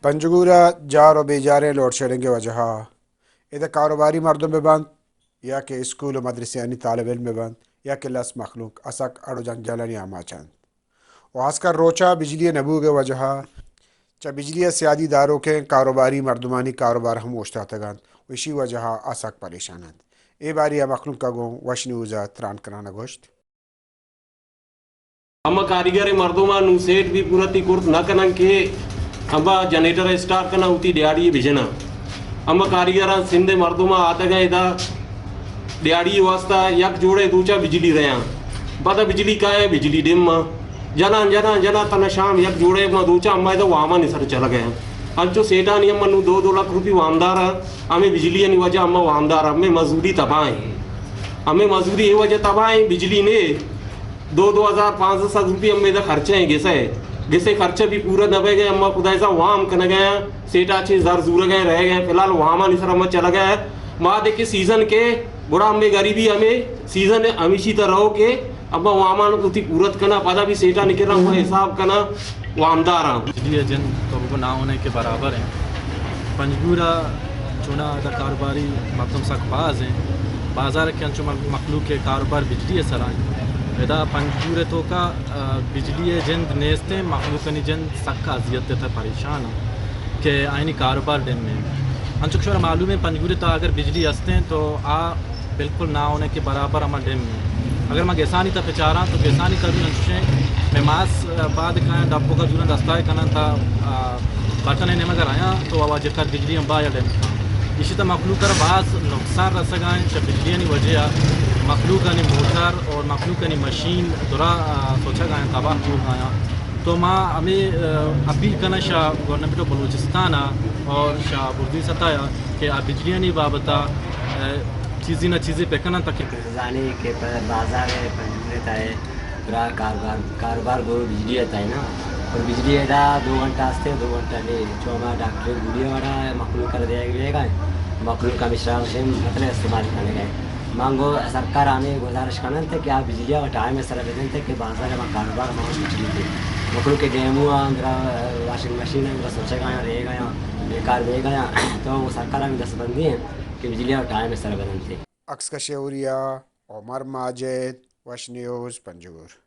پنجگورہ جار و بیجاریں load shedding کی وجہ ادھر کاروباری مردوں میں بند یا کہ اسکول و مدرسے یعنی طالب علم میں بند یا کہ لس مخلوق اسک اڑو جنگ جلنی آما چند واس کر روچا بجلی نبو کے وجہ چا بجلی سیادی داروں کے کاروباری مردمانی کاروبار ہم وشتا تگان اسی وجہ اسک پریشانند اے باری مخلوق کا گوں وش نیوزا تران کرانا گوشت اما کاریگر مردما نو سیٹ بھی پورتی کورت نہ کنن کے اما جنریٹر اسٹارٹ کرنا ہوتی دیاری بھیجنا اما کاریگر سندھ مردما آتا گئے دا دیاری واسطہ یک جوڑے دوچا بجلی رہا پتہ بجلی کا ہے بجلی ڈم جنا جنا جنا تنا شام یک جوڑے ما دوچا اما دا واما نسر چلا گیا انچو سیٹا نہیں اما نو 2 لاکھ روپی وامدار ہمیں بجلی نہیں وجہ اما وامدار ہمیں مزدوری تباہیں ہمیں مزدوری یہ وجہ تباہیں بجلی نے 2,500 روپی ہمیں دا خرچہ ہیں گسے خرچہ بھی پورا دبے گئے اما خدا ایسا وہاں ہم کنا گیا سیٹا چھ زر زور گئے رہ گئے فی الحال وہاں ما نسر اما چلا گیا ہے ماں دیکھے سیزن کے بڑا ہمیں غریبی ہمیں سیزن ہمیشی طرح ہو کے ابا وامان کو تھی پورت کرنا پتا بھی سیٹا نکل رہا ہوں حساب کرنا وامدار ہوں بجلی ایجنٹ تو نہ ہونے کے برابر ہیں پنجگورہ چونا دا کاروباری مردم سک باز ہیں بازار کے انچو مخلوق کے کاروبار بجلی سرائیں ادا پنجگورے تو کا بجلی ایجنٹ نیستے مخلوق ایجنٹ سک کا اذیت دیتا پریشان ہیں کہ آئینی کاروبار دن میں انچو شورا معلوم ہے پنجگورے تو اگر بجلی ہستے ہیں تو بالکل نہ ہونے کے برابر ہمارا ڈیم میں اگر میں گیسانی تا پچارا تو گیسانی تا بھی انچوشیں میں ماس بعد کھائیں ڈبوں کا جونا دستائے کنا تا بٹن انہیں مگر آیا تو آواز کر بجلی ہم بایا ڈیم اسی تا مخلوق کر بعض نقصان رسگائیں چا بجلی نہیں وجہ مخلوق کا موٹر اور مخلوق کا مشین درا سوچا گائیں تباہ کیوں گایا تو ماں ہمیں اپیل کرنا شاہ گورنمنٹ آف بلوچستان اور شاہ بردی ستایا کہ آپ بجلیاں نہیں بابتا چیزیں نہ چیزیں پہ کرنا تک زانی کے بازار ہے پنجگورے ہے پورا کاروبار کو بجلی آتا ہے نا اور بجلی ادا 2 گھنٹہ آستے 2 گھنٹہ لے جو ہمارا ڈاکٹر ویڈیو والا مخلوق کر دیا گا مخلوق کا مشرا مشین مطلب استعمال کرنے گئے مانگو سرکار ہمیں گزارش کرنا تھا کہ آپ بجلی کا ٹائم میں سر بدن تھے کہ بازار میں کاروبار میں بجلی تھے مخلوق کے ڈیمو اندرا واشنگ مشین ہے سوچے گا رہے گیا بیکار رہے گیا تو وہ سرکار ہمیں دست بندی ہیں کہ بجلی کا ٹائم میں سر بدن تھے اکس کا شعوریہ عمر ماجد وش نیوز پنجگور